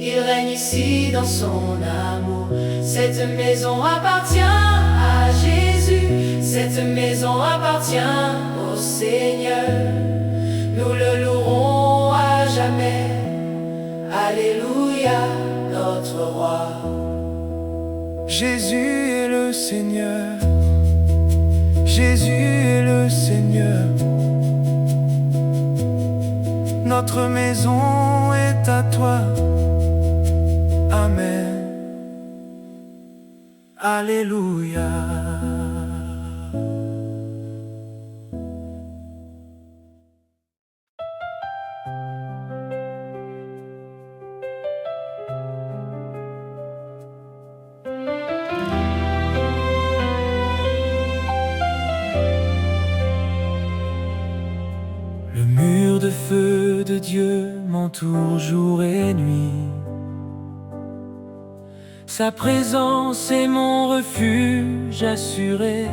il règne ici dans son amour. Cette maison appartient à Jésus, cette maison appartient au Seigneur. Nous le louerons à jamais. Alléluia, notre roi. Jésus est le Seigneur, Jésus est le Seigneur. Notre maison est à toi. Amen. Alléluia. Le mur de feu de Dieu m'entoure jour et nuit. Sa présence est mon refuge assuré.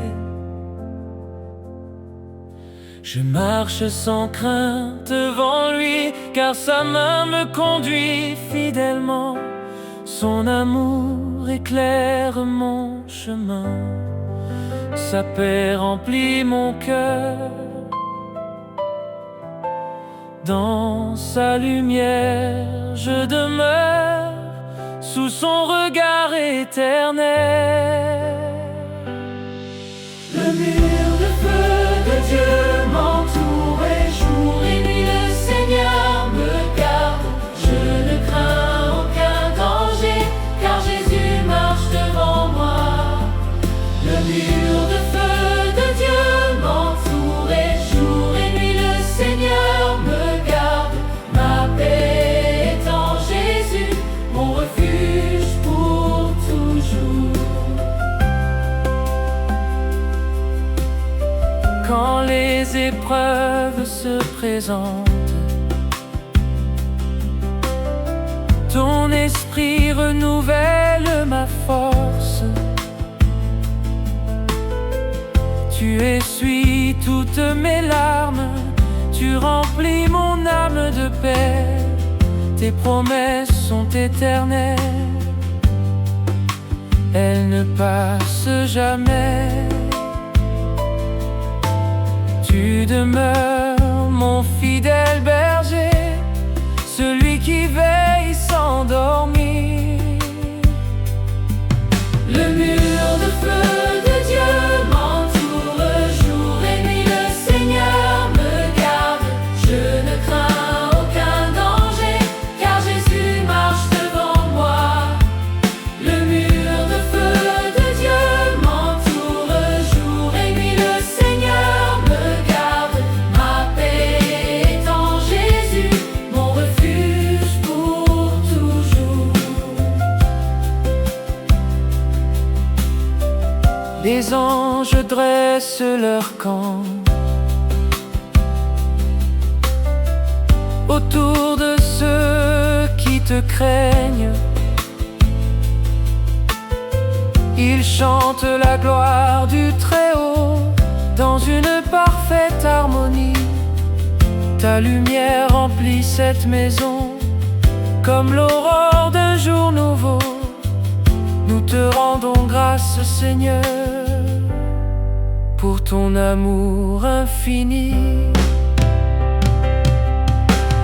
Je marche sans crainte devant lui, car sa main me conduit fidèlement. Son amour éclaire mon chemin, sa paix remplit mon cœur. Dans sa lumière je demeure, sous son regard éternel. Le mur de feu de Dieu m'entoure et jour et nuit le Seigneur me garde. Je ne crains aucun danger, car Jésus marche devant moi. Le mur de feu de Dieu m'entoure et jour et nuit le Seigneur me garde. Ma paix est en Jésus, mon refuge pour toujours. Quand les épreuves se présentent, ton esprit renouvelle ma force. Tu essuies toutes mes larmes, tu remplis mon âme de paix. Tes promesses sont éternelles, elles ne passent jamais. Tu demeures mon fidèle berger, celui qui veille sans dormir. Le mur de feu de Dieu m'entoure jour et nuit, le Seigneur me garde. Je ne crains aucun danger, car Jésus marche devant moi. Le mur de feu de Dieu m'entoure jour et nuit, le Seigneur me garde. Ma paix est en Jésus, mon refuge pour dressent leur camp autour de ceux qui te craignent. Ils chantent la gloire du Très-Haut dans une parfaite harmonie. Ta lumière remplit cette maison comme l'aurore d'un jour nouveau. Nous te rendons grâce, Seigneur, pour ton amour infini.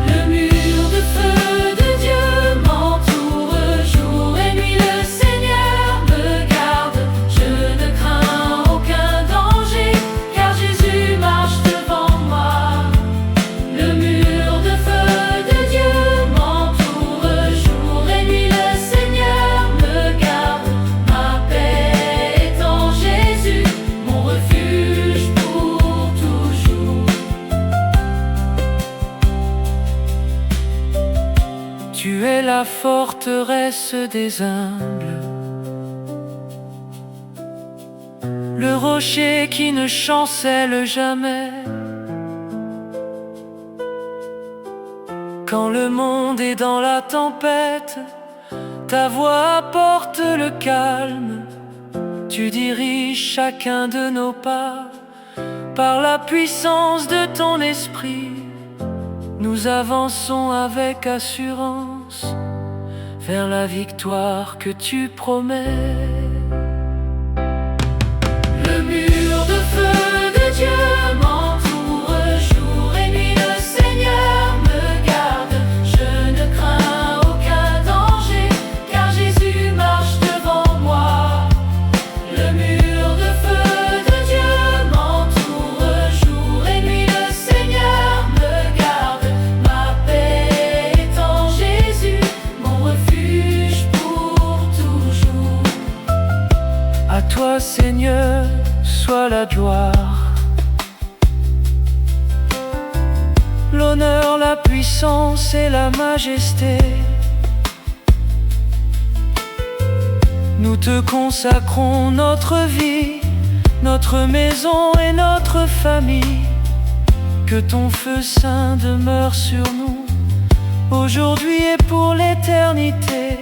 Le mur de feu de Dieu m'entoure jour et nuit. Le Seigneur me garde, je ne crains aucun danger, car Jésus marche devant moi. Le mur de feu de Dieu m'entoure jour et nuit. Le Seigneur me garde, ma paix est en Jésus, mon refuge pour toujours. Tu es la forteresse des humbles, le rocher qui ne chancelle jamais. Quand le monde est dans la tempête, ta voix apporte le calme. Tu diriges chacun de nos pas par la puissance de ton esprit. Nous avançons avec assurance vers la victoire que tu promets. Le mur de feu de Dieu m'entoure jour et nuit. Le Seigneur me garde, je ne crains aucun danger, car Jésus marche devant moi. Le mur de feu de Dieu m'entoure jour et nuit. Le Seigneur me garde, ma paix est en Jésus, mon refuge pour toujours. À toi, Seigneur, soit la gloire, l'honneur, la puissance et la majesté. Nous te consacrons notre vie, notre maison et notre famille. Que ton feu saint demeure sur nous, aujourd'hui et pour l'éternité.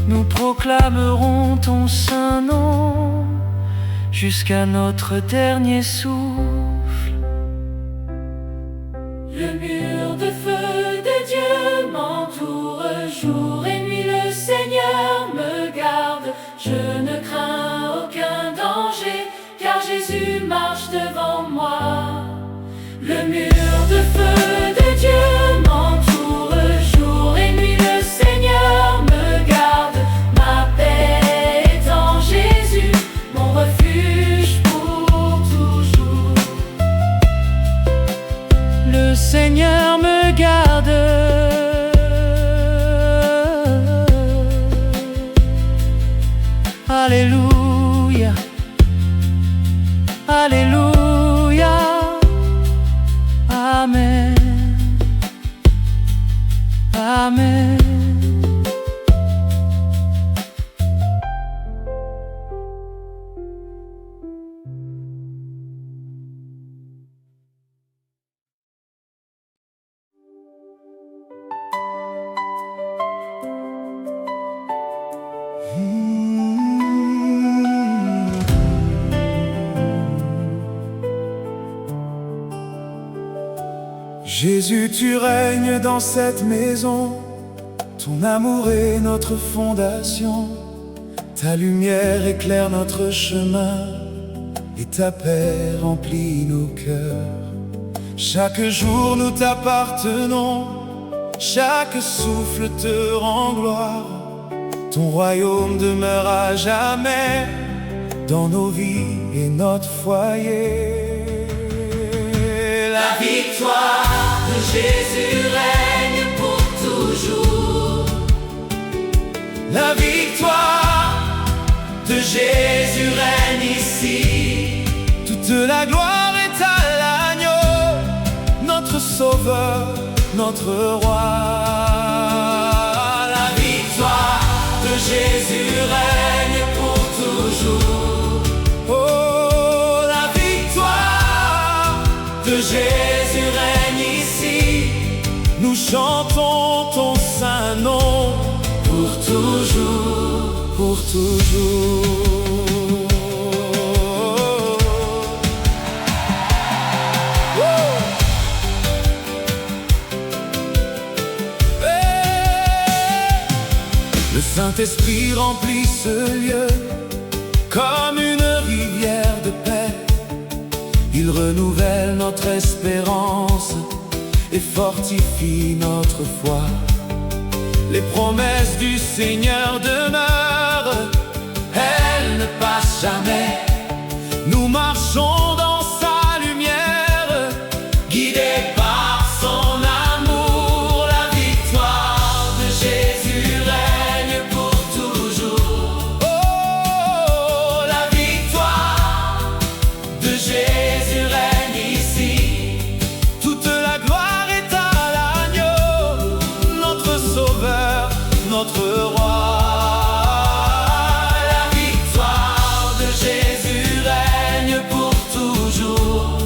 Nous proclamerons ton saint nom jusqu'à notre dernier souffle. Le mur de feu de Dieu m'entoure jour et nuit. Le Seigneur me garde, je ne crains aucun danger, car Jésus marche devant moi. Le mur de feu de Dieu m'entoure jour et nuit. Le Seigneur me garde, ma paix est en Jésus, mon refuge pour toujours. Le Seigneur me garde, alléluia, alléluia, amen, amen. Jésus, tu règnes dans cette maison, ton amour est notre fondation. Ta lumière éclaire notre chemin et ta paix remplit nos cœurs. Chaque jour nous t'appartenons, chaque souffle te rend gloire. Ton royaume demeure à jamais dans nos vies et notre foyer. La victoire de Jésus règne pour toujours. La victoire de Jésus règne ici. Toute la gloire est à l'agneau, notre sauveur, notre roi. La victoire de Jésus règne pour toujours. Oh, Jésus règne ici. Nous chantons ton saint nom pour toujours, pour toujours. Le Saint-Esprit remplit ce lieu comme une rivière de paix. Il renouvelle notre espérance et fortifie notre foi. Les promesses du Seigneur demeurent, elles ne passent jamais. Nous marchons dans sa lumière, guidés par son amour. La victoire de Jésus règne pour toujours. Oh, la victoire de Jésus règne ici. Toute la gloire est à l'agneau, notre sauveur, notre roi. La victoire de Jésus règne pour toujours.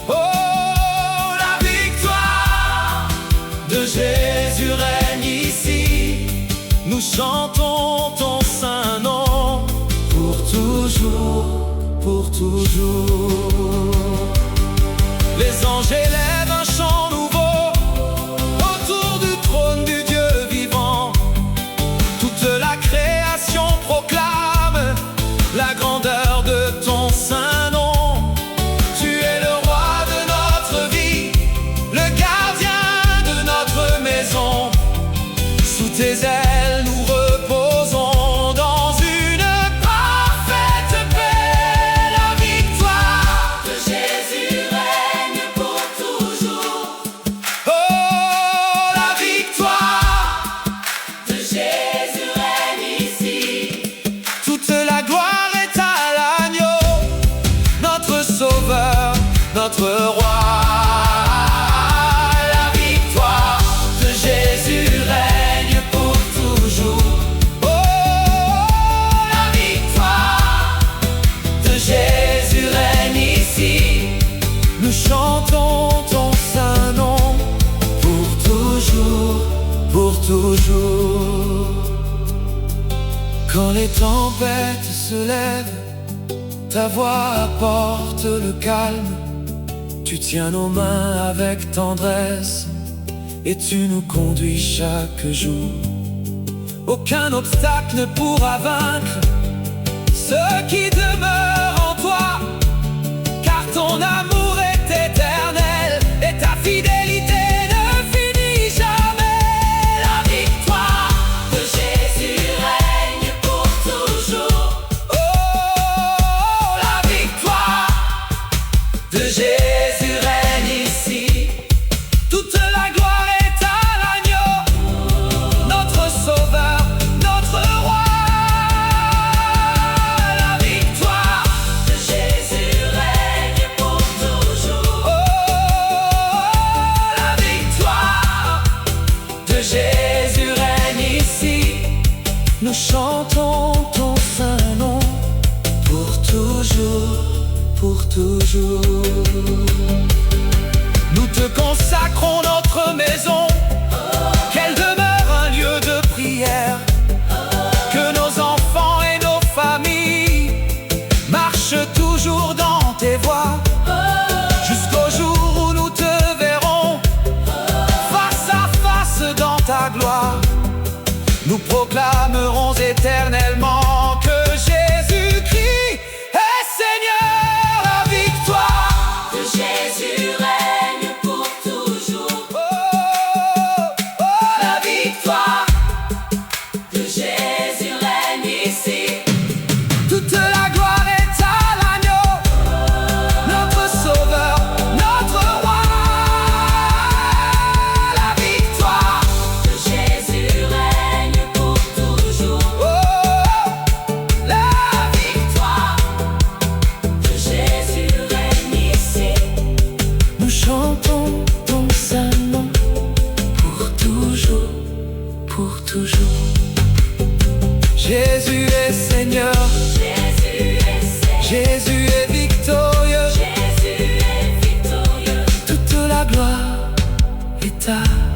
Oh, la victoire de Jésus règne ici. Nous chantons ton saint nom pour toujours, pour toujours. Les anges élèvent un chant nouveau autour du trône du Dieu vivant. Toute la création proclame la grandeur de ton saint nom. Tu es le roi de notre vie, le gardien de notre maison. Sous tes ailes nous reposons dans une parfaite paix. La victoire de Jésus règne pour toujours. Oh, la victoire De Jésus règne ici. toute la gloire est à l'agneau, notre sauveur, notre roi. La victoire de Jésus règne pour toujours. Oh, la victoire de Jésus règne ici. Nous chantons ton saint nom pour toujours, pour toujours. Quand les tempêtes se lèvent, ta voix apporte le calme. Tu tiens nos mains avec tendresse et tu nous conduis chaque jour. Aucun obstacle ne pourra vaincre ceux qui demeurent en toi, car ton amour est éternel et ta fidélité ne finit jamais. La victoire De Jésus règne pour toujours. Oh, la victoire de Jésus règne ici. Toute la gloire est à l'agneau, notre sauveur, notre roi. La victoire De Jésus règne pour toujours. oh, la victoire de Jésus règne ici. Nous chantons ton saint nom pour toujours, pour toujours. Nous te consacrons notre maison, qu'elle demeure un lieu de prière. Que nos enfants et nos familles marchent toujours dans tes voies, jusqu'au jour où nous te verrons face à face dans ta gloire. Nous proclamerons éternellement que Jésus-Christ est Seigneur. La victoire De Jésus règne pour toujours. oh, La victoire de Jésus règne ici. toute la gloire est à l'agneau, notre sauveur, notre roi. La victoire De Jésus règne pour toujours. oh, La victoire de Jésus règne ici. nous chantons ton saint nom pour toujours, pour toujours. Jésus est Seigneur, Jésus est Seigneur. Jésus est victorieux. Jésus est victorieux. tard.